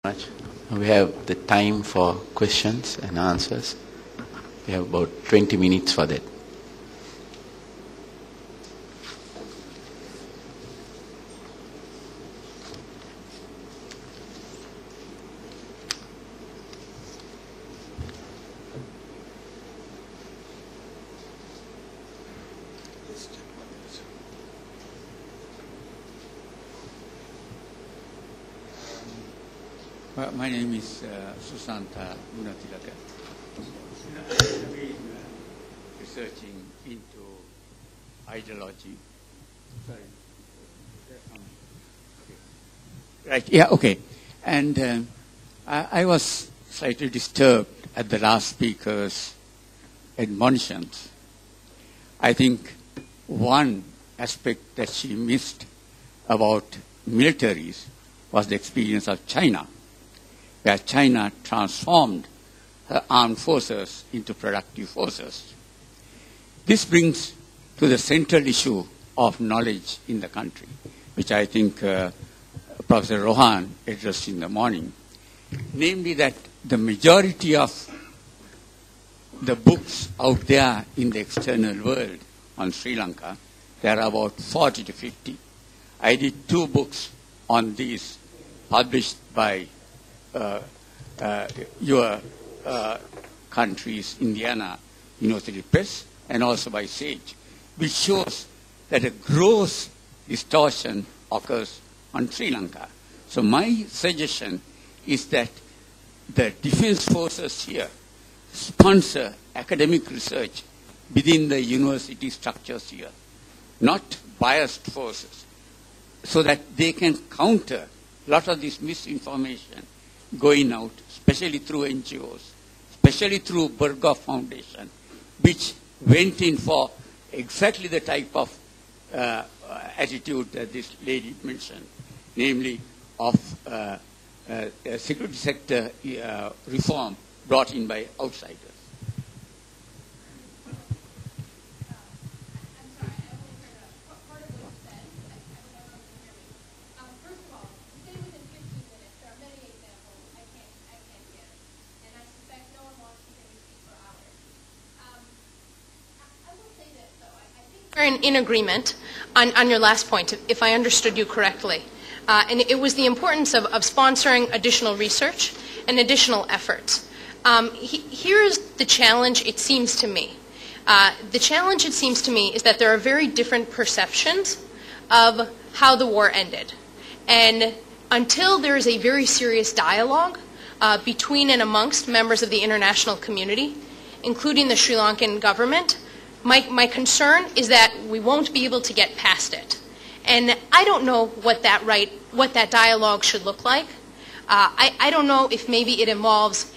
Much. We have the time for questions and answers. We have about 20 minutes for that. My name is Susanta Gunatilaka. I've been researching into ideology. Sorry. Okay. Right, yeah, okay. And I was slightly disturbed at the last speaker's admonitions. I think one aspect that she missed about militaries was the experience of China, where China transformed her armed forces into productive forces. This brings to the central issue of knowledge in the country, which I think Professor Rohan addressed in the morning, namely that the majority of the books out there in the external world on Sri Lanka, there are about 40 to 50. I did 2 books on these published by your country's Indiana University Press and also by SAGE, which shows that a gross distortion occurs on Sri Lanka. So my suggestion is that the defense forces here sponsor academic research within the university structures here, not biased forces, so that they can counter a lot of this misinformation going out, especially through NGOs, especially through Burghoff Foundation, which went in for exactly the type of attitude that this lady mentioned, namely of security sector reform brought in by outsiders. In agreement on your last point, if I understood you correctly. And it was the importance of sponsoring additional research and additional efforts. Here's the challenge, it seems to me. The challenge, it seems to me, is that there are very different perceptions of how the war ended. And until there is a very serious dialogue between and amongst members of the international community, including the Sri Lankan government, my concern is that we won't be able to get past it. And I don't know what that dialogue should look like. I don't know if maybe it involves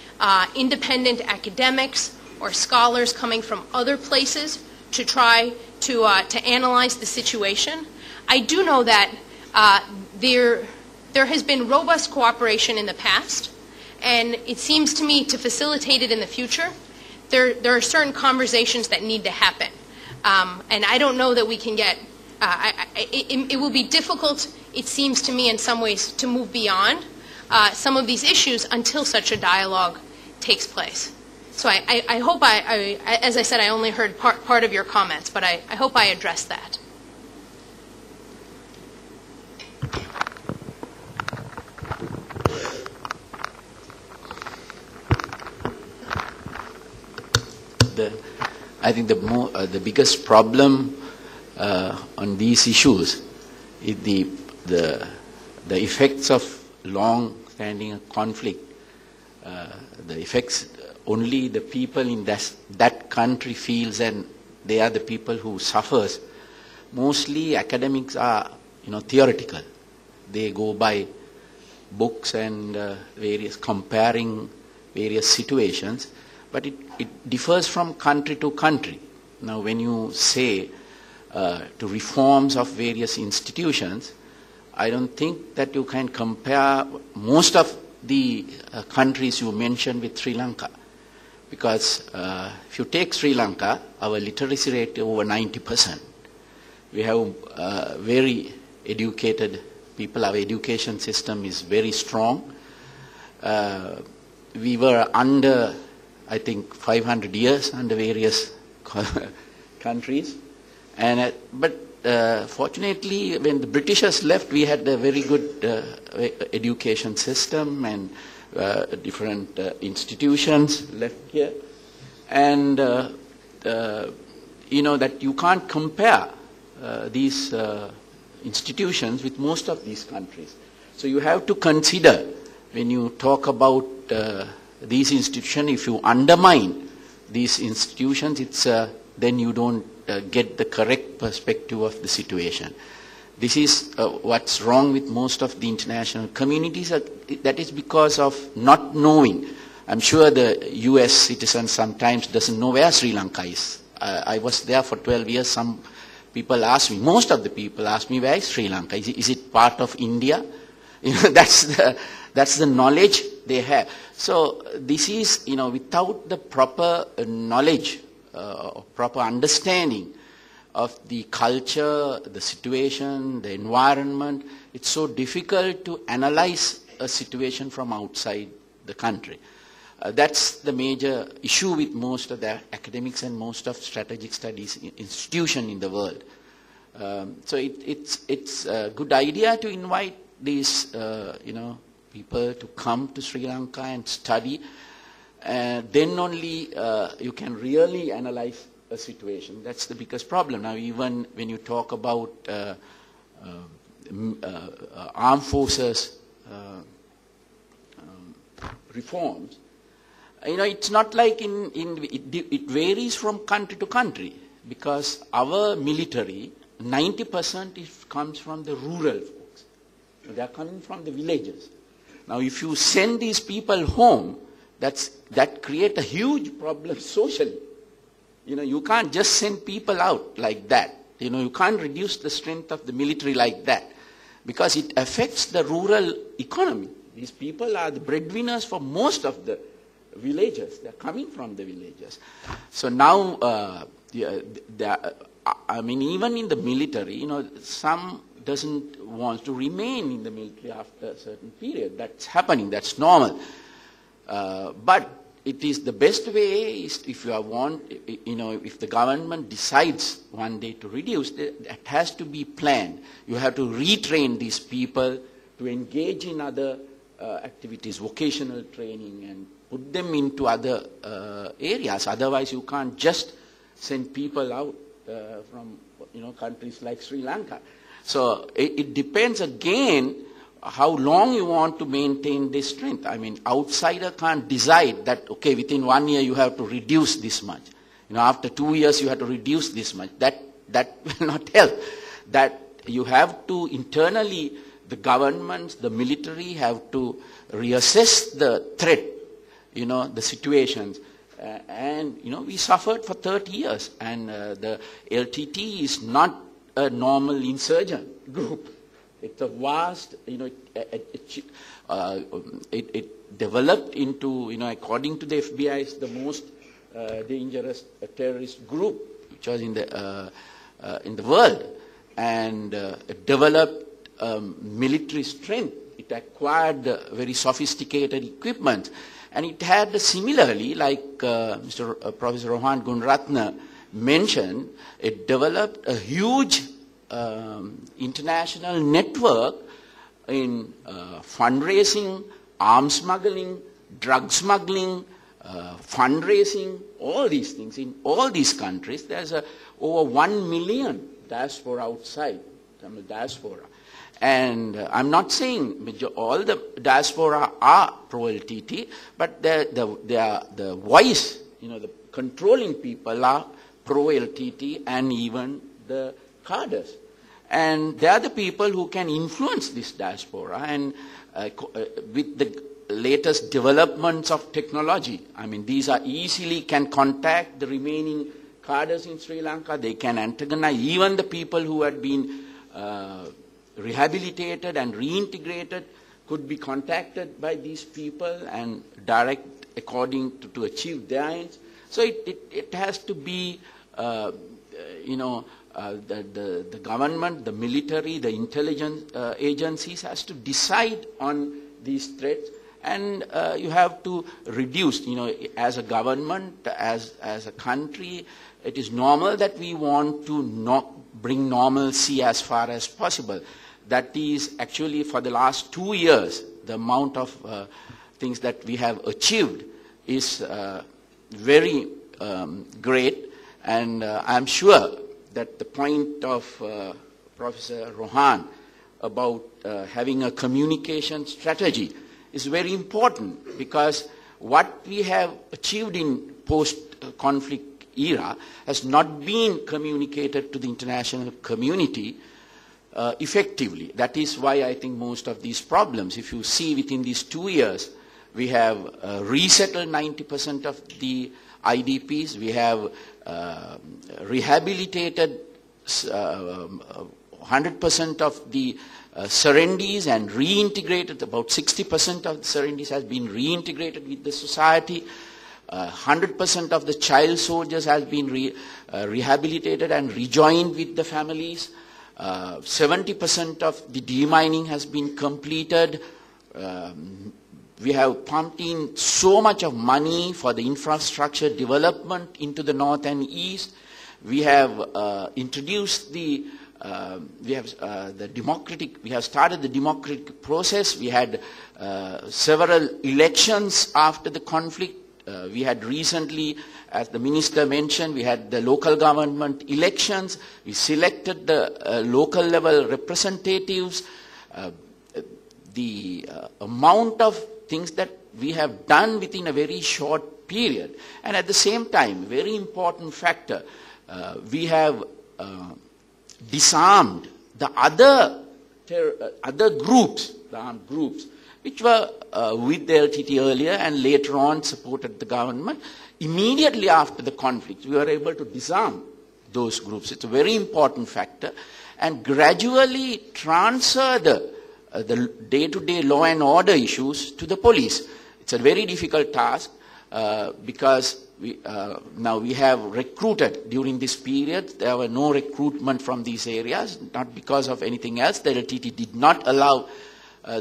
independent academics or scholars coming from other places to try to analyze the situation. I do know that there has been robust cooperation in the past, and it seems to me to facilitate it in the future, there are certain conversations that need to happen. And I don't know that we can get, it will be difficult, it seems to me in some ways, to move beyond some of these issues until such a dialogue takes place. So I hope as I said, I only heard part of your comments, but I hope I addressed that. I think the biggest problem on these issues is the effects of long-standing conflict. The effects only the people in that country feels, and they are the people who suffers. Mostly academics are theoretical. They go by books and comparing various situations. But it differs from country to country. Now, when you say to reforms of various institutions, I don't think that you can compare most of the countries you mentioned with Sri Lanka. Because if you take Sri Lanka, our literacy rate is over 90%. We have very educated people. Our education system is very strong. we were under, I think, 500 years under various countries. And but fortunately, when the Britishers left, we had a very good education system and different institutions left here. And you know that you can't compare these institutions with most of these countries. So you have to consider, when you talk about these institutions, if you undermine these institutions, it's then you don't get the correct perspective of the situation. This is what's wrong with most of the international communities. That is because of not knowing. I'm sure the US citizen sometimes doesn't know where Sri Lanka is. I was there for 12 years. Some people ask me, most of the people ask me, where is Sri Lanka? Is it part of India? You know, that's the knowledge they have. So this is, you know, without the proper knowledge, proper understanding of the culture, the situation, the environment, it's so difficult to analyze a situation from outside the country. That's the major issue with most of the academics and most of strategic studies institutions in the world. So it's a good idea to invite these, you know, people to come to Sri Lanka and study. Then only you can really analyze a situation. That's the biggest problem. Now, even when you talk about armed forces reforms, you know, it's not like it varies from country to country, because our military, 90% comes from the rural folks. They are coming from the villages. Now, if you send these people home, that creates a huge problem socially. You know, you can't just send people out like that. You know, you can't reduce the strength of the military like that, because it affects the rural economy. These people are the breadwinners for most of the villages. They're coming from the villages. So now, I mean, even in the military, you know, some doesn't want to remain in the military after a certain period. That's happening. That's normal. But it is the best way is if you want, you know, if the government decides one day to reduce, that has to be planned. You have to retrain these people to engage in other activities, vocational training, and put them into other areas. Otherwise, you can't just send people out from, you know, countries like Sri Lanka. So it depends again how long you want to maintain this strength. I mean, outsider can't decide that, okay, within 1 year you have to reduce this much. You know, after 2 years you have to reduce this much. That will not help. That you have to internally, the governments, the military have to reassess the threat, you know, the situations. And, you know, we suffered for 30 years. And the LTT is not a normal insurgent group. It's a vast, you know, it developed into, you know, according to the FBI, it's the most dangerous terrorist group which was in the world. And it developed military strength. It acquired very sophisticated equipment. And it had similarly, like Professor Rohan Gunratna mentioned, it developed a huge international network in fundraising, arms smuggling, drug smuggling, fundraising, all these things. In all these countries, there's over 1 million diaspora outside, Tamil diaspora. And I'm not saying all the diaspora are pro-LTT, but the voice, you know, the controlling people are pro-LTT and even the cadres. And they are the people who can influence this diaspora. And with the latest developments of technology, I mean, these are easily can contact the remaining cadres in Sri Lanka. They can antagonize even the people who had been rehabilitated and reintegrated could be contacted by these people and direct according to achieve their ends. So it has to be, you know, the government, the military, the intelligence agencies has to decide on these threats And you have to reduce, as a government, as a country, it is normal that we want to bring normalcy as far as possible. That is actually for the last 2 years, the amount of things that we have achieved is very great. And I'm sure that the point of Professor Rohan about having a communication strategy is very important, because what we have achieved in post-conflict era has not been communicated to the international community effectively. That is why I think most of these problems, if you see within these 2 years, we have resettled 90% of the IDPs, we have rehabilitated 100% of the surrendees and reintegrated. About 60% of the surrendees has been reintegrated with the society. 100% of the child soldiers has been rehabilitated and rejoined with the families. 70% of the demining has been completed. We have pumped in so much of money for the infrastructure development into the north and east. We have introduced the democratic. We have started the democratic process. We had several elections after the conflict. We had recently, as the minister mentioned, we had the local government elections. We selected the local level representatives. The amount of things that we have done within a very short period, and at the same time, very important factor, we have disarmed the other groups, the armed groups, which were with the LTT earlier and later on supported the government. Immediately after the conflict, we were able to disarm those groups. It's a very important factor, and gradually transfer the day-to-day law and order issues to the police. It's a very difficult task because now we have recruited during this period. There were no recruitment from these areas, not because of anything else. The LTT did not allow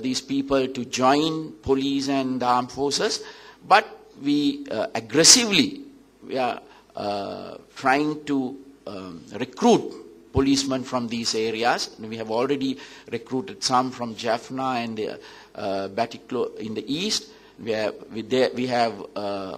these people to join police and the armed forces, but we aggressively we are trying to recruit policemen from these areas. And we have already recruited some from Jaffna and Batticlo in the east. We have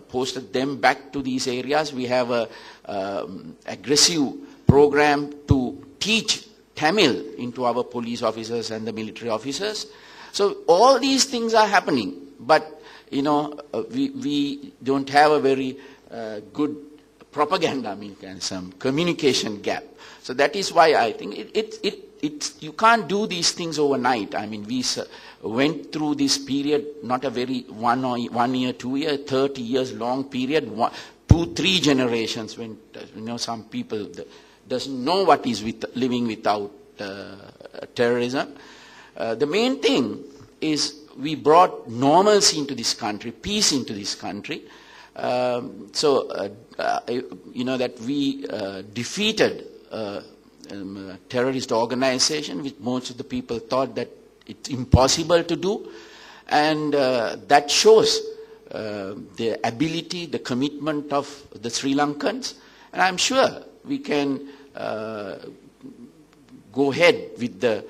posted them back to these areas. We have an aggressive program to teach Tamil into our police officers and the military officers. So all these things are happening, but we don't have a very good propaganda mechanism, communication gap. So that is why I think you can't do these things overnight. I mean, we went through this period, not a very 1 year, 2 year, 30 years long period, 2-3 generations when some people doesn't know what is living without terrorism. The main thing is we brought normalcy into this country, peace into this country. That we defeated terrorist organization, which most of the people thought that it's impossible to do. And that shows the ability, the commitment of the Sri Lankans. And I'm sure we can go ahead with the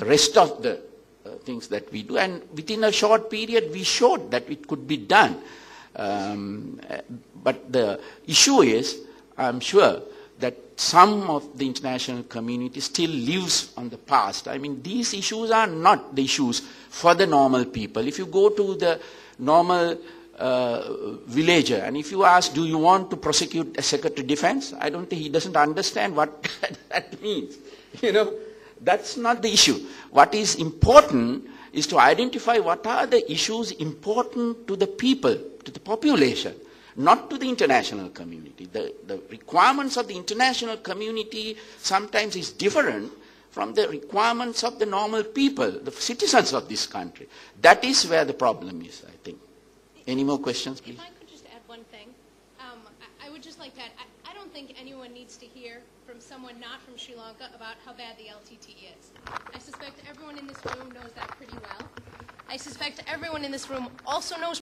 rest of the things that we do. And within a short period, we showed that it could be done. But the issue is, I'm sure, that some of the international community still lives on the past. I mean, these issues are not the issues for the normal people. If you go to the normal villager and if you ask, do you want to prosecute a Secretary of Defense? I don't think he doesn't understand what that means. That's not the issue. What is important is to identify what are the issues important to the people, to the population, not to the international community. The requirements of the international community sometimes is different from the requirements of the normal people, the citizens of this country. That is where the problem is, I think. Any more questions, please? If I could just add one thing. I would just like to add, I don't think anyone needs to hear from someone not from Sri Lanka about how bad the LTT is. I suspect everyone in this room knows that pretty well. I suspect everyone in this room also knows